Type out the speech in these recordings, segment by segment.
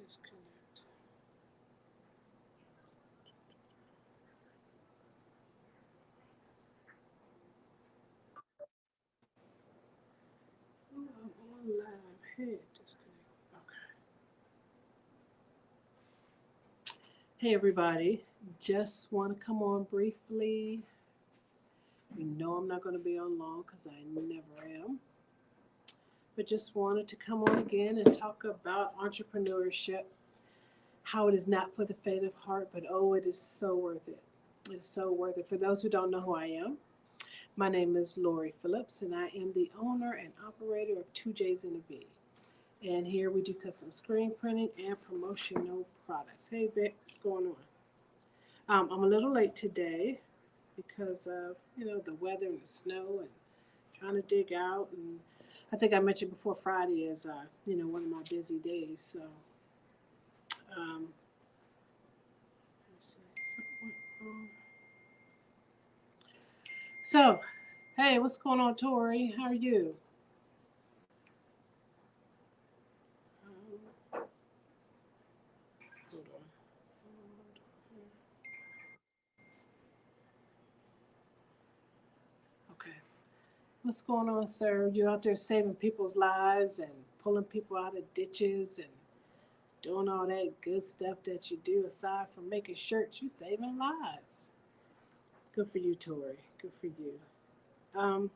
Disconnect. Oh, I'm on live. Hey, disconnect. Okay. Hey, everybody. Just want to come on briefly. You know I'm not going to be on long because I never am. But just wanted to come on again and talk about entrepreneurship, how it is not for the faint of heart, but oh, it is so worth it. It is so worth it. For those who don't know who I am, my name is Lori Phillips, and I am the owner and operator of 2J's and a B. And here we do custom screen printing and promotional products. Hey, Vic, what's going on? I'm a little late today because of the weather and the snow and trying to dig out. And I think I mentioned before Friday is one of my busy days. So um, let's see. So, hey, what's going on, Tori? How are you? Hold on. Okay. What's going on, sir? You out there saving people's lives and pulling people out of ditches and doing all that good stuff that you do aside from making shirts. You saving lives. Good for you, Tori. Good for you. Um,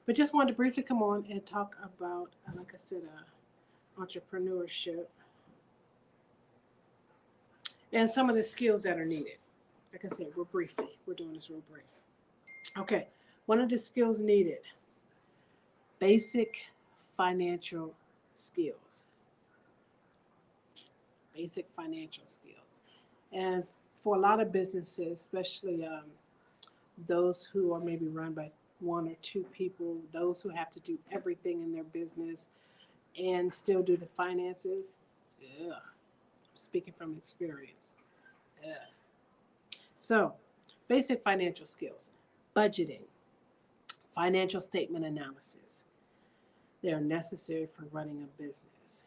but just wanted to briefly come on and talk about, like I said, entrepreneurship and some of the skills that are needed. Like I said, we're doing this real brief. Okay, one of the skills needed: basic financial skills. Basic financial skills. And for a lot of businesses, especially those who are maybe run by one or two people, those who have to do everything in their business and still do the finances, yeah, I'm speaking from experience. Yeah. So, basic financial skills: budgeting, financial statement analysis. They are necessary for running a business.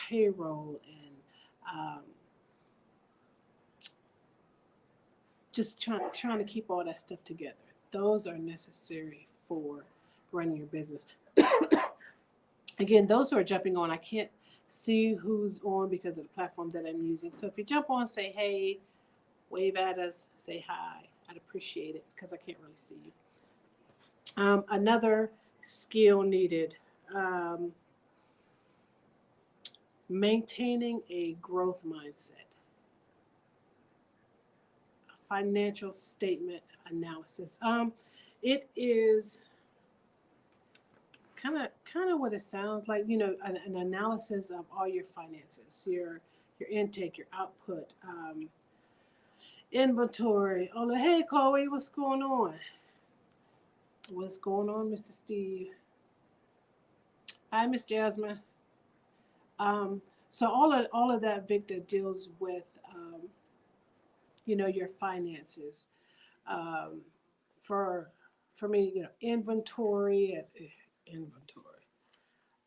Payroll and just trying to keep all that stuff together. Those are necessary for running your business. Again, those who are jumping on, I can't see who's on because of the platform that I'm using. So if you jump on, say hey, wave at us, say hi. I'd appreciate it because I can't really see you. Another skill needed: um, maintaining a growth mindset, financial statement analysis. It is kind of what it sounds like. An analysis of all your finances, your intake, your output, inventory. Oh, hey Chloe, what's going on? What's going on, Mr. Steve? Hi, Miss Jasmine. Um, so all of that, Victor, deals with your finances. Um, for for me, inventory, inventory.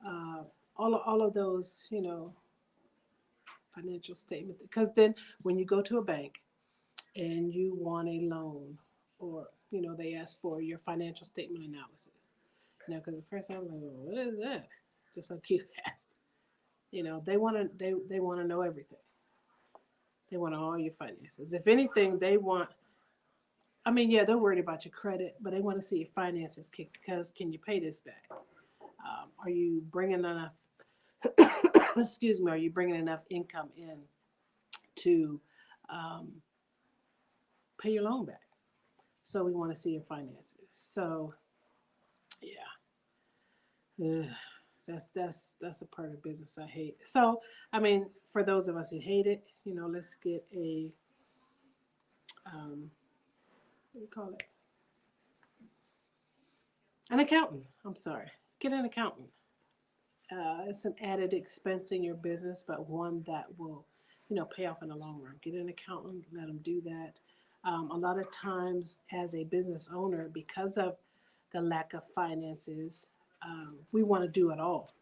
Uh, all of those, financial statement. Because then when you go to a bank and you want a loan, or they ask for your financial statement analysis. Because at first I'm like, well, what is that? Just like you asked. They want to know everything. They want all your finances. If anything, they want. I mean, yeah, they're worried about your credit, but they want to see your finances because can you pay this back? Are you bringing enough? Excuse me. Are you bringing enough income in to um, pay your loan back? So we want to see your finances. So yeah, ugh, that's a part of business I hate. So I mean, for those of us who hate it, let's get a what do you call it? An accountant. I'm sorry. Get an accountant. It's an added expense in your business, but one that will, pay off in the long run. Get an accountant. Let them do that. A lot of times, as a business owner, because of the lack of finances, we want to do it all.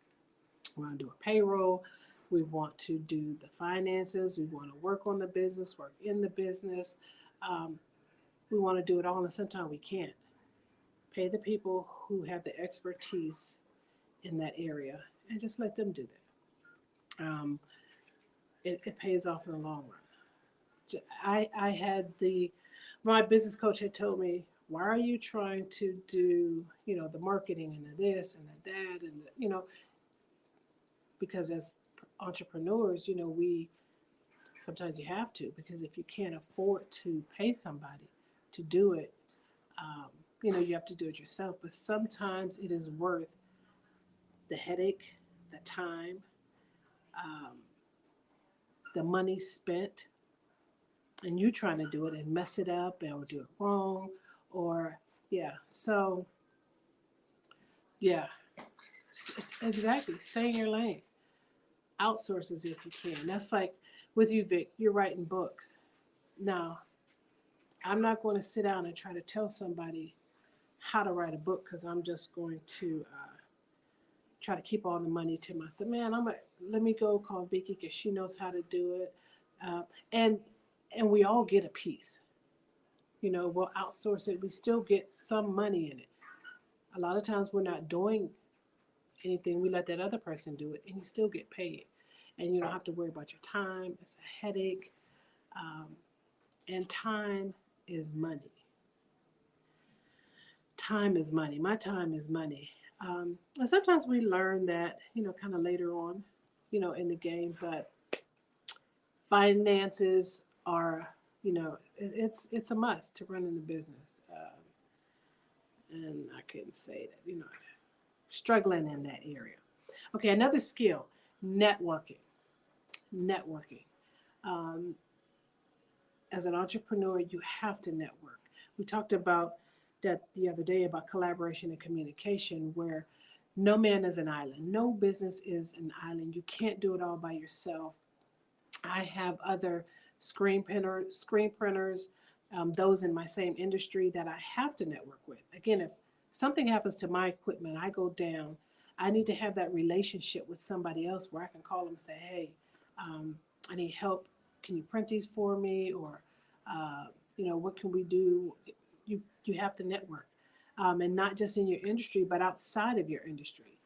We want to do a payroll. We want to do the finances. We want to work on the business, work in the business. Um, we want to do it all, and sometimes we can't. Pay the people who have the expertise in that area and just let them do that. It pays off in the long run. I had my business coach had told me, why are you trying to do, the marketing and the this and the that and because as entrepreneurs, we sometimes you have to, because if you can't afford to pay somebody to do it, um, you have to do it yourself. But sometimes it is worth the headache, the time, um, the money spent, and you trying to do it and mess it up or do it wrong, or yeah. So yeah, exactly. Stay in your lane. Outsources if you can. That's like with you, Vic. You're writing books. Now, I'm not going to sit down and try to tell somebody how to write a book because I'm just going to try to keep all the money to myself. Man, let me go call Vicky because she knows how to do it, uh, and and we all get a piece. We'll outsource it. We still get some money in it. A lot of times we're not doing anything. We let that other person do it, and you still get paid, and you don't have to worry about your time. It's a headache, um, and time is money. Time is money. My time is money. And sometimes we learn that, kind of later on, in the game. But finances are, it's a must to run in the business. And I couldn't say that, struggling in that area. Okay, another skill, networking. Networking. Um, as an entrepreneur, you have to network. We talked about that the other day about collaboration and communication, where no man is an island. No business is an island. You can't do it all by yourself. I have other screen printers, those in my same industry that I have to network with. Again, if something happens to my equipment, I go down. I need to have that relationship with somebody else where I can call them and say, "Hey, I need help. Can you print these for me?" Or, what can we do? You have to network, and not just in your industry, but outside of your industry,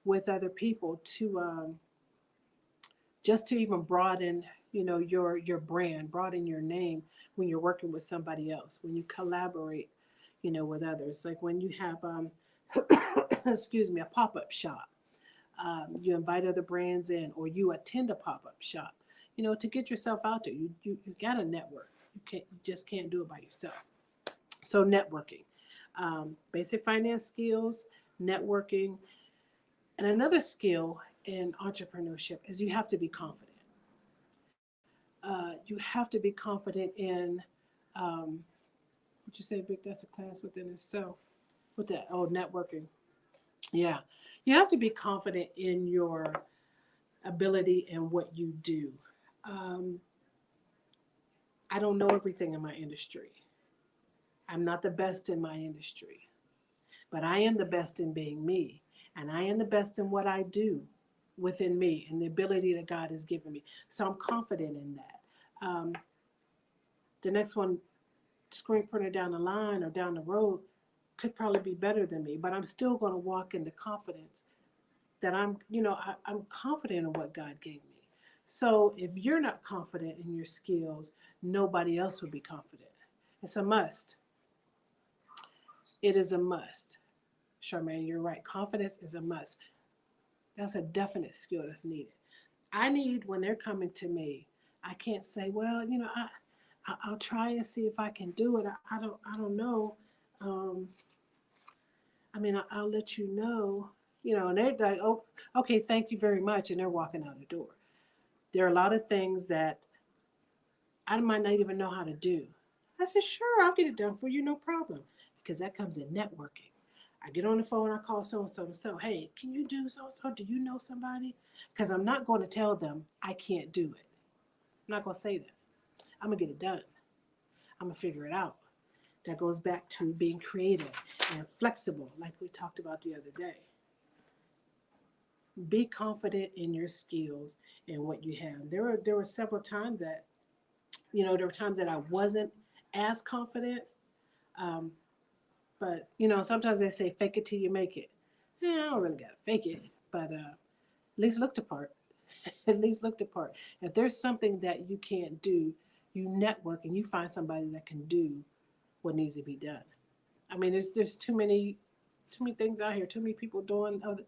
with other people to just to even broaden your brand, broaden your name when you're working with somebody else, when you collaborate with others, like when you have excuse me, a pop-up shop. You invite other brands in, or you attend a pop-up shop, to get yourself out there. You got to network. You just can't do it by yourself. So networking, basic finance skills, networking. And another skill in entrepreneurship is you have to be confident. You have to be confident in, what you say, Vic? That's a class within itself. What that? Oh, networking. Yeah, you have to be confident in your ability and what you do. Um, I don't know everything in my industry. I'm not the best in my industry, but I am the best in being me, and I am the best in what I do within me and the ability that God has given me. So I'm confident in that. The next one, screen printer down the line or down the road, could probably be better than me, but I'm still going to walk in the confidence that I'm confident in what God gave me. So if you're not confident in your skills, nobody else would be confident. It's a must. It is a must. Charmaine, you're right. Confidence is a must. That's a definite skill that's needed. I need, when they're coming to me, I can't say, well, I'll try and see if I can do it. I don't know. Um, I mean, I'll let you know. And they're like, oh, okay, thank you very much, and they're walking out the door. There are a lot of things that I might not even know how to do. I said, sure, I'll get it done for you, no problem, because that comes in networking. I get on the phone, I call so and so and so. Hey, can you do so and so? Do you know somebody? Because I'm not going to tell them I can't do it. I'm not going to say that. I'm going to get it done. I'm going to figure it out. That goes back to being creative and flexible, like we talked about the other day. Be confident in your skills and what you have. There were several times that, there were times that I wasn't as confident. Um, but sometimes they say fake it till you make it. Yeah, I don't really gotta fake it, but at least look the part. At least look the part. If there's something that you can't do, you network and you find somebody that can do what needs to be done. I mean, there's too many things out here, too many people doing other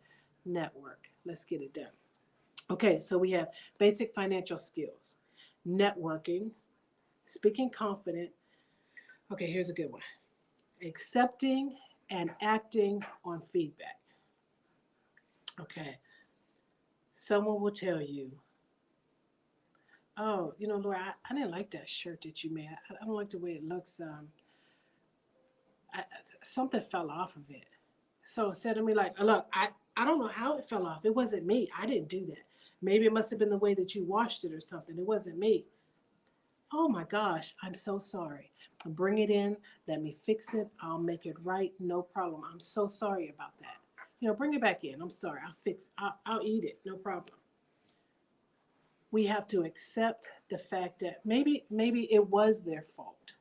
network. Let's get it done. Okay, so we have basic financial skills, networking, speaking confident. Okay, here's a good one. Accepting and acting on feedback. Okay, someone will tell you, oh, Laura, I didn't like that shirt that you made. I don't like the way it looks. I, something fell off of it. So instead of me like, look, I don't know how it fell off. It wasn't me. I didn't do that. Maybe it must have been the way that you washed it or something. It wasn't me. Oh my gosh, I'm so sorry. Bring it in. Let me fix it. I'll make it right. No problem. I'm so sorry about that. Bring it back in. I'm sorry. I'll fix. I'll eat it. No problem. We have to accept the fact that maybe it was their fault,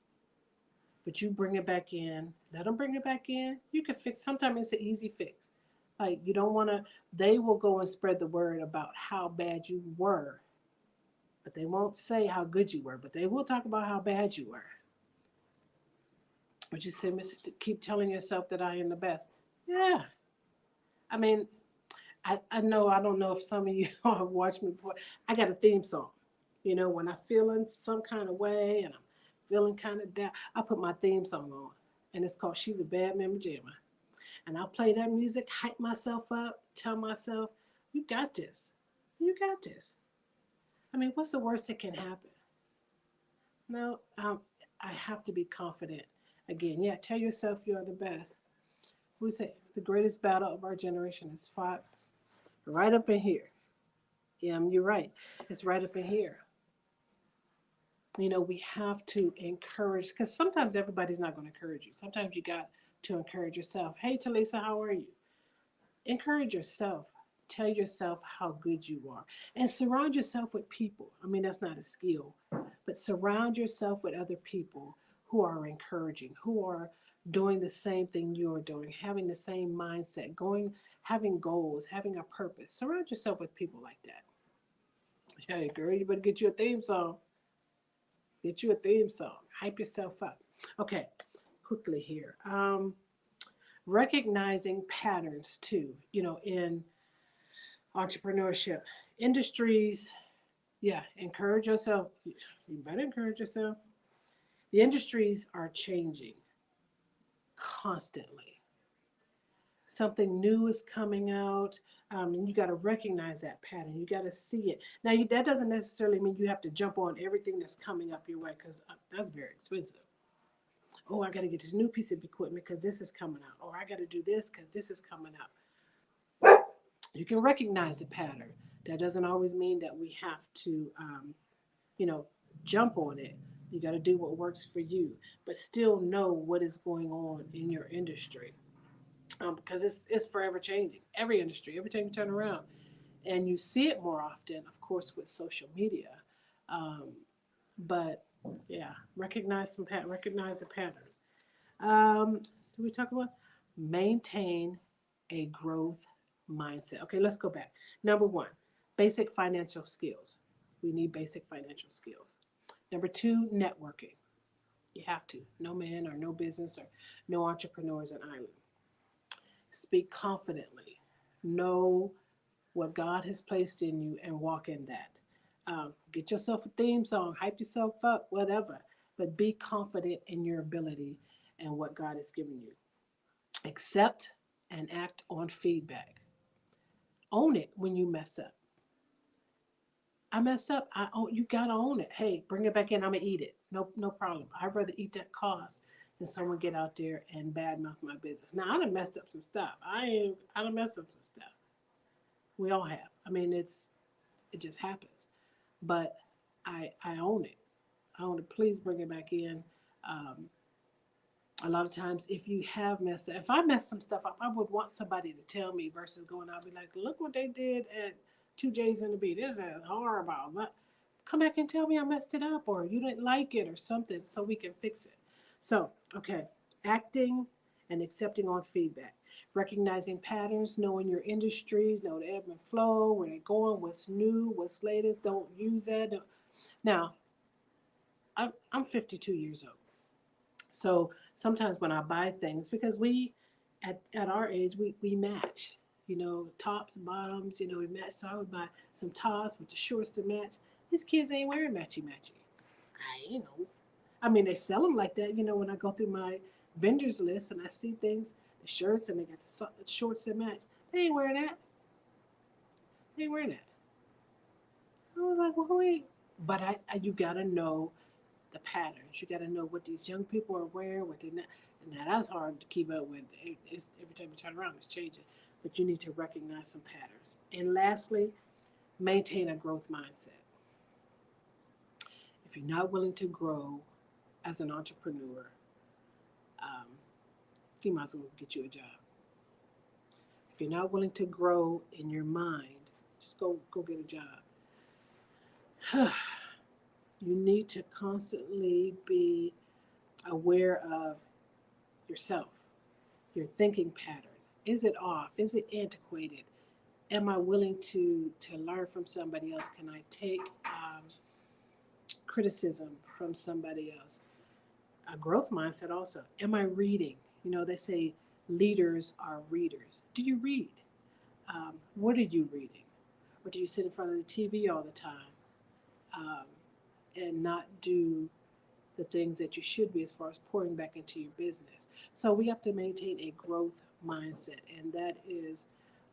but you bring it back in. Let them bring it back in. You can fix. Sometimes it's an easy fix. Like you don't want to. They will go and spread the word about how bad you were, but they won't say how good you were. But they will talk about how bad you were. But you say, keep telling yourself that I am the best. Yeah. I mean, I know, I don't know if some of you have watched me before. I got a theme song. When I'm feeling some kind of way and I'm feeling kind of down, I put my theme song on. And it's called She's a Bad Mama Jamma. And I'll play that music, hype myself up, tell myself, you got this. You got this. I mean, what's the worst that can happen? No, I have to be confident. Again, yeah, tell yourself you are the best. We say the greatest battle of our generation is fought right up in here. Yeah, you're right. It's right up in here. We have to encourage, because sometimes everybody's not going to encourage you. Sometimes you got to encourage yourself. Hey, Talisa, how are you? Encourage yourself. Tell yourself how good you are. And surround yourself with people. I mean, that's not a skill, but surround yourself with other people who are encouraging, who are doing the same thing you're doing, having the same mindset, having goals, having a purpose. Surround yourself with people like that. Hey, girl, you better get you a theme song. Get you a theme song. Hype yourself up. Okay, quickly here. Recognizing patterns too, in entrepreneurship industries. Yeah, encourage yourself. You better encourage yourself. The industries are changing constantly. Something new is coming out, and you got to recognize that pattern. You got to see it. Now, that doesn't necessarily mean you have to jump on everything that's coming up your way, because that's very expensive. Oh, I got to get this new piece of equipment because this is coming out. Or I got to do this because this is coming out. You can recognize the pattern. That doesn't always mean that we have to, you know, jump on it. You got to do what works for you, but still know what is going on in your industry, because it's forever changing. Every industry, every time you turn around, and you see it more often, of course, with social media. Um, but yeah, recognize the patterns. Do we talk about maintain a growth mindset? Okay, let's go back. Number one, basic financial skills. We need basic financial skills. Number two, networking. You have to. No man or no business or no entrepreneur is an island. Speak confidently. Know what God has placed in you and walk in that. Get yourself a theme song, hype yourself up, whatever. But be confident in your ability and what God has given you. Accept and act on feedback. Own it when you mess up. I messed up. I own, you gotta own it. Hey, bring it back in. I'm gonna eat it. No problem. I'd rather eat that cost than someone get out there and badmouth my business. Now I done messed up some stuff. I done messed up some stuff. We all have. I mean, it just happens. But I own it. I own it. Please bring it back in. Um, A lot of times, if you have messed up, if I messed some stuff up, I would want somebody to tell me versus going out and be like, look what they did at Two J's in the B. This is horrible. Come back and tell me I messed it up or you didn't like it or something so we can fix it. So, okay, acting and accepting on feedback. Recognizing patterns, knowing your industries, know the ebb and flow, where they're going, what's new, what's latest. Don't use that. Now, I'm 52 years old. So sometimes when I buy things, because at our age, we match, tops, bottoms, we match. So I would buy some tops with the shorts to match. These kids ain't wearing matchy matchy. I mean, they sell them like that, when I go through my vendors list and I see things, the shirts and they got the shorts that match. They ain't wearing that. They ain't wearing that. I was like, well, wait. But you gotta know the patterns. You got to know what these young people are wearing, what they're not. And now that's hard to keep up with. It's, every time you turn around, it's changing. But you need to recognize some patterns. And lastly, maintain a growth mindset. If you're not willing to grow as an entrepreneur, um, you might as well get you a job. If you're not willing to grow in your mind, just go get a job. You need to constantly be aware of yourself, your thinking pattern. Is it off? Is it antiquated? Am I willing to learn from somebody else? Can I take criticism from somebody else? A growth mindset also. Am I reading? They say leaders are readers. Do you read? What are you reading? Or do you sit in front of the TV all the time um, and not do the things that you should be as far as pouring back into your business? So we have to maintain a growth mindset, and that is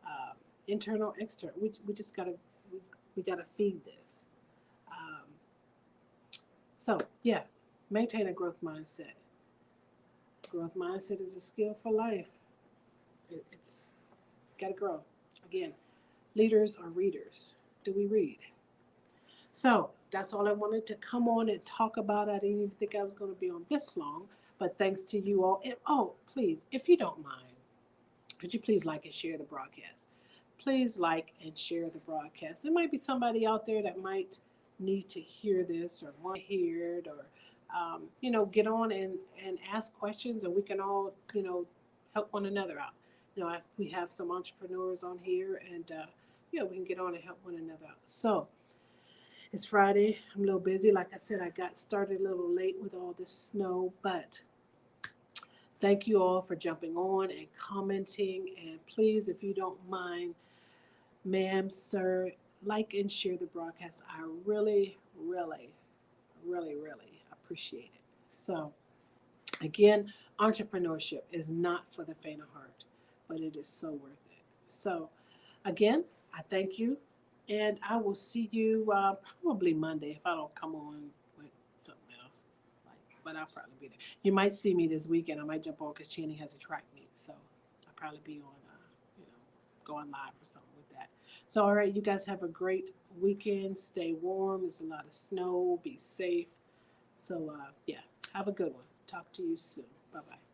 um, internal, external. We just gotta we gotta feed this. Um, so yeah, maintain a growth mindset. Growth mindset is a skill for life. It's gotta grow. Again, leaders are readers. Do we read? So that's all I wanted to come on and talk about. I didn't even think I was going to be on this long, but thanks to you all. And oh, please, if you don't mind, could you please like and share the broadcast? Please like and share the broadcast. There might be somebody out there that might need to hear this or want to hear it, or get on and ask questions, and we can all help one another out. We have some entrepreneurs on here, and we can get on and help one another out. So it's Friday. I'm a little busy. Like I said, I got started a little late with all this snow, but thank you all for jumping on and commenting. And please, if you don't mind, ma'am, sir, like and share the broadcast. I really, really, really, really appreciate it. So, again, entrepreneurship is not for the faint of heart, but it is so worth it. So, again, I thank you, and I will see you probably Monday if I don't come on with something else. But I'll probably be there. You might see me this weekend. I might jump on because Channing has a track meet, so I'll probably be on, going live or something with that. So, all right, you guys have a great weekend. Stay warm. There's a lot of snow. Be safe. So, yeah, have a good one. Talk to you soon. Bye bye.